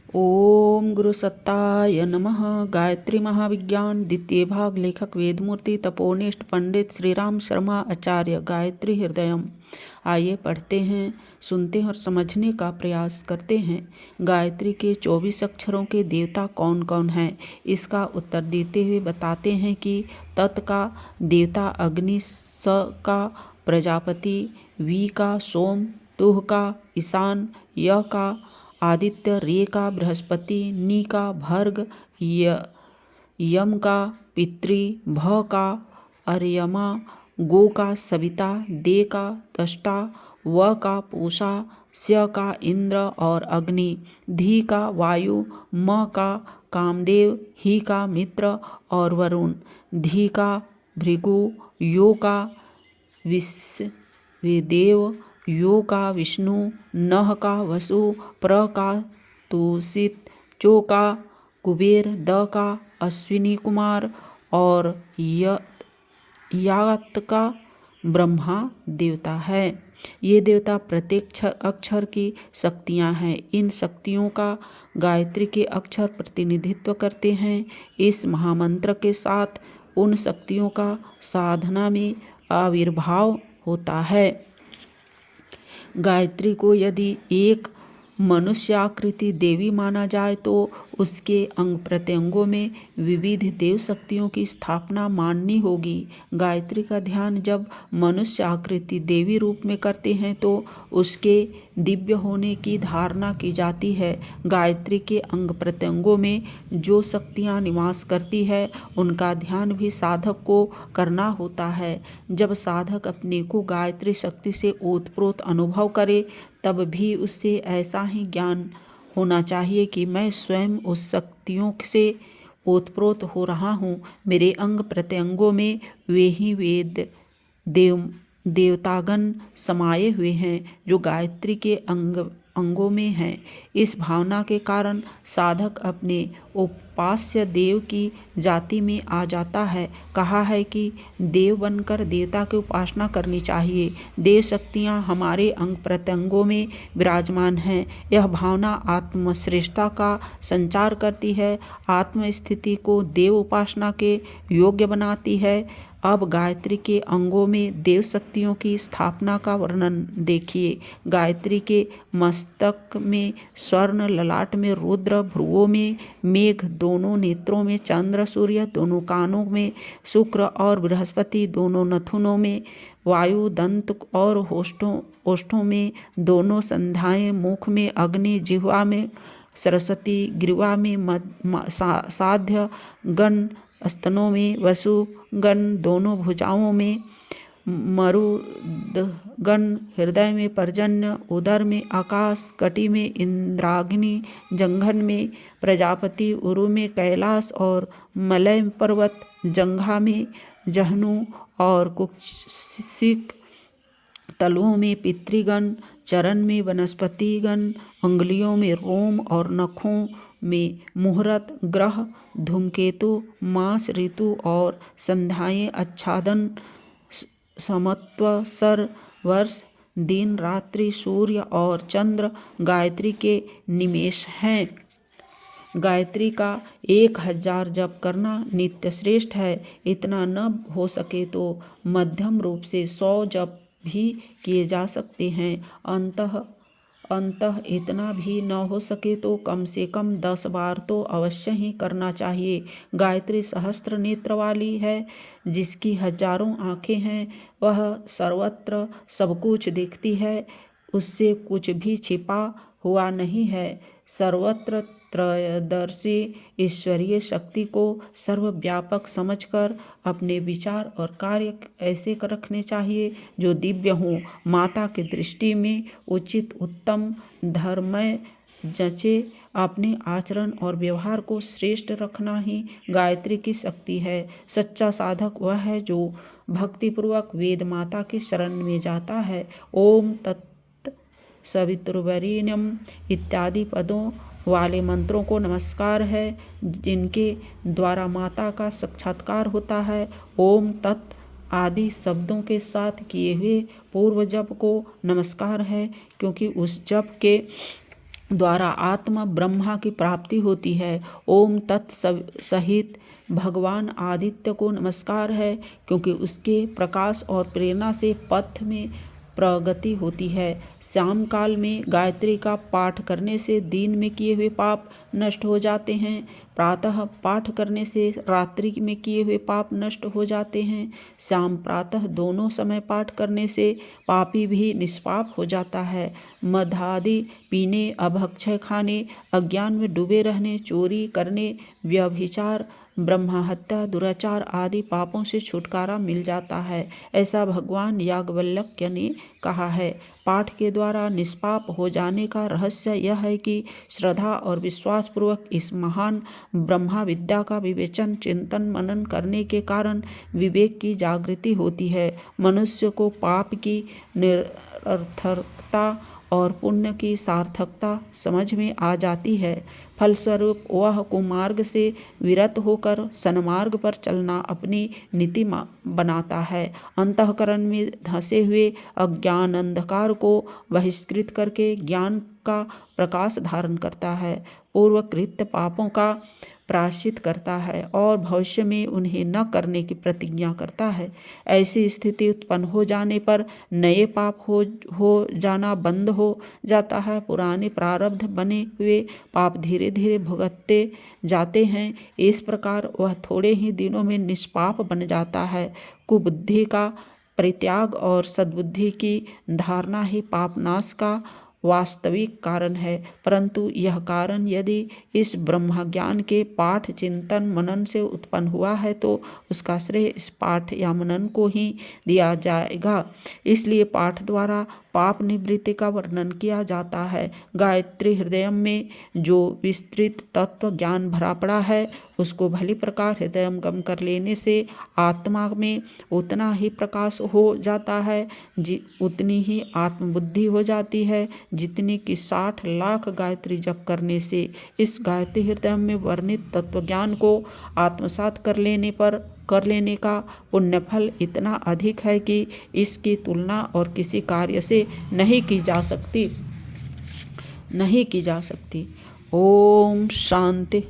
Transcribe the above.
ओम गुरु सत्ताय नमः। गायत्री महाविज्ञान द्वितीय भाग। लेखक वेदमूर्ति तपोनिष्ठ पंडित श्री राम शर्मा आचार्य। गायत्री हृदयम। आइए पढ़ते हैं, सुनते हैं और समझने का प्रयास करते हैं। गायत्री के 24 अक्षरों के देवता कौन कौन हैं, इसका उत्तर देते हुए बताते हैं कि तत् का देवता अग्नि, स का प्रजापति, वी का सोम, तुह का ईशान, य का आदित्य, रे का बृहस्पति, नी का भर्ग, यम का पितृ, भ का अर्यमा, गो का सविता, दे का दष्टा, व का पूषा, स्य का इंद्र और अग्नि, धी का वायु, म का कामदेव, ही का मित्र और वरुण, धी का भृगु, यो का विश्वदेव, यो का विष्णु, नह का वसु, प्र का तुषित, चो का कुबेर, द का अश्विनी कुमार और यात का ब्रह्मा देवता है। ये देवता प्रत्येक अक्षर की शक्तियाँ हैं। इन शक्तियों का गायत्री के अक्षर प्रतिनिधित्व करते हैं। इस महामंत्र के साथ उन शक्तियों का साधना में आविर्भाव होता है। गायत्री को यदि एक मनुष्याकृति देवी माना जाए तो उसके अंग प्रत्यंगों में विविध देव शक्तियों की स्थापना माननी होगी। गायत्री का ध्यान जब मनुष्य आकृति देवी रूप में करते हैं तो उसके दिव्य होने की धारणा की जाती है। गायत्री के अंग प्रत्यंगों में जो शक्तियाँ निवास करती है उनका ध्यान भी साधक को करना होता है। जब साधक अपने को गायत्री शक्ति से ओतप्रोत अनुभव करे तब भी उससे ऐसा ही ज्ञान होना चाहिए कि मैं स्वयं उस शक्तियों से ओतप्रोत हो रहा हूँ। मेरे अंग प्रत्यंगों में वे ही देवतागण समाये हुए हैं जो गायत्री के अंगों में हैं। इस भावना के कारण साधक अपने उपास्य देव की जाति में आ जाता है। कहा है कि देव बनकर देवता की उपासना करनी चाहिए। देव शक्तियाँ हमारे अंग प्रत्यंगों में विराजमान हैं। यह भावना आत्मश्रेष्ठता का संचार करती है, आत्मस्थिति को देव उपासना के योग्य बनाती है। अब गायत्री के अंगों में देव शक्तियों की स्थापना का वर्णन देखिए। गायत्री के मस्तक में स्वर्ण, ललाट में रुद्र, भ्रुवों में मेघ, दोनों नेत्रों में चंद्र सूर्य, दोनों कानों में शुक्र और बृहस्पति, दोनों नथुनों में वायु, दंत और ओष्ठों में दोनों संध्याएं, मुख में अग्नि, जिह्वा में सरस्वती, ग्रीवा में साध्य गण, स्तनों में वसु गण, दोनों भुजाओं में मरुदगण, हृदय में पर्जन्य, उदर में आकाश, कटी में इंद्राग्नि, जंघन में प्रजापति, उरु में कैलाश और मलय पर्वत, जंघा में जहनु और कुक्षिक, तलुओं में पितृगण, चरण में वनस्पतिगण, अंगुलियों में रोम और नखों में मुहूर्त ग्रह, धूमकेतु, मास ऋतु और संध्याएं, आच्छादन, संवत्सर, वर्ष, दिन, रात्रि, सूर्य और चंद्र गायत्री के निमेष हैं। गायत्री का 1000 जप करना नित्य श्रेष्ठ है। इतना न हो सके तो मध्यम रूप से 100 जप भी किए जा सकते हैं। अंतः इतना भी न हो सके तो कम से कम 10 बार तो अवश्य ही करना चाहिए। गायत्री सहस्त्र नेत्र वाली है, जिसकी हजारों आँखें हैं। वह सर्वत्र सब कुछ देखती है, उससे कुछ भी छिपा हुआ नहीं है। सर्वत्र त्रयदर्शी ईश्वरीय शक्ति को सर्वव्यापक समझकर अपने विचार और कार्य ऐसे रखने चाहिए जो दिव्य हों, माता की दृष्टि में उचित, उत्तम, धर्ममय जचे। अपने आचरण और व्यवहार को श्रेष्ठ रखना ही गायत्री की शक्ति है। सच्चा साधक वह है जो भक्तिपूर्वक वेद माता की शरण में जाता है। ओम तत् सवितुर्वरेण्यम इत्यादि पदों वाले मंत्रों को नमस्कार है, जिनके द्वारा माता का साक्षात्कार होता है। ओम तत् आदि शब्दों के साथ किए हुए पूर्व जप को नमस्कार है, क्योंकि उस जप के द्वारा आत्मा ब्रह्मा की प्राप्ति होती है। ओम तत् सहित भगवान आदित्य को नमस्कार है, क्योंकि उसके प्रकाश और प्रेरणा से पथ में प्रगति होती है। शाम काल में गायत्री का पाठ करने से दिन में किए हुए पाप नष्ट हो जाते हैं। प्रातः पाठ करने से रात्रि में किए हुए पाप नष्ट हो जाते हैं। शाम प्रातः दोनों समय पाठ करने से पापी भी निष्पाप हो जाता है। मदादि पीने, अभक्षय खाने, अज्ञान में डूबे रहने, चोरी करने, व्यभिचार, ब्रह्महत्या, दुराचार आदि पापों से छुटकारा मिल जाता है, ऐसा भगवान याज्ञवल्क्य ने कहा है। पाठ के द्वारा निष्पाप हो जाने का रहस्य यह है कि श्रद्धा और विश्वास पूर्वक इस महान ब्रह्मा विद्या का विवेचन, चिंतन, मनन करने के कारण विवेक की जागृति होती है। मनुष्य को पाप की निरर्थकता और पुण्य की सार्थकता समझ में आ जाती है। फलस्वरूप वह कुमार्ग से विरत होकर सन्मार्ग पर चलना अपनी नीति बनाता है। अंतःकरण में धंसे हुए अज्ञान अंधकार को बहिष्कृत करके ज्ञान का प्रकाश धारण करता है, पूर्वकृत पापों का प्रायश्चित करता है और भविष्य में उन्हें न करने की प्रतिज्ञा करता है। ऐसी स्थिति उत्पन्न हो जाने पर नए पाप हो जाना बंद हो जाता है। पुराने प्रारब्ध बने हुए पाप धीरे धीरे भुगतते जाते हैं। इस प्रकार वह थोड़े ही दिनों में निष्पाप बन जाता है। कुबुद्धि का परित्याग और सद्बुद्धि की धारणा ही पापनाश का वास्तविक कारण है, परंतु यह कारण यदि इस ब्रह्मज्ञान के पाठ, चिंतन, मनन से उत्पन्न हुआ है तो उसका श्रेय इस पाठ या मनन को ही दिया जाएगा। इसलिए पाठ द्वारा पाप निवृत्ति का वर्णन किया जाता है। गायत्री हृदय में जो विस्तृत तत्व ज्ञान भरा पड़ा है, उसको भली प्रकार हृदयंगम कर लेने से आत्मा में उतना ही प्रकाश हो जाता है, उतनी ही आत्मबुद्धि हो जाती है जितनी कि 60 लाख गायत्री जप करने से। इस गायत्री हृदय में वर्णित तत्व ज्ञान को आत्मसात कर लेने का पुण्यफल इतना अधिक है कि इसकी तुलना और किसी कार्य से नहीं की जा सकती। ओम शांति।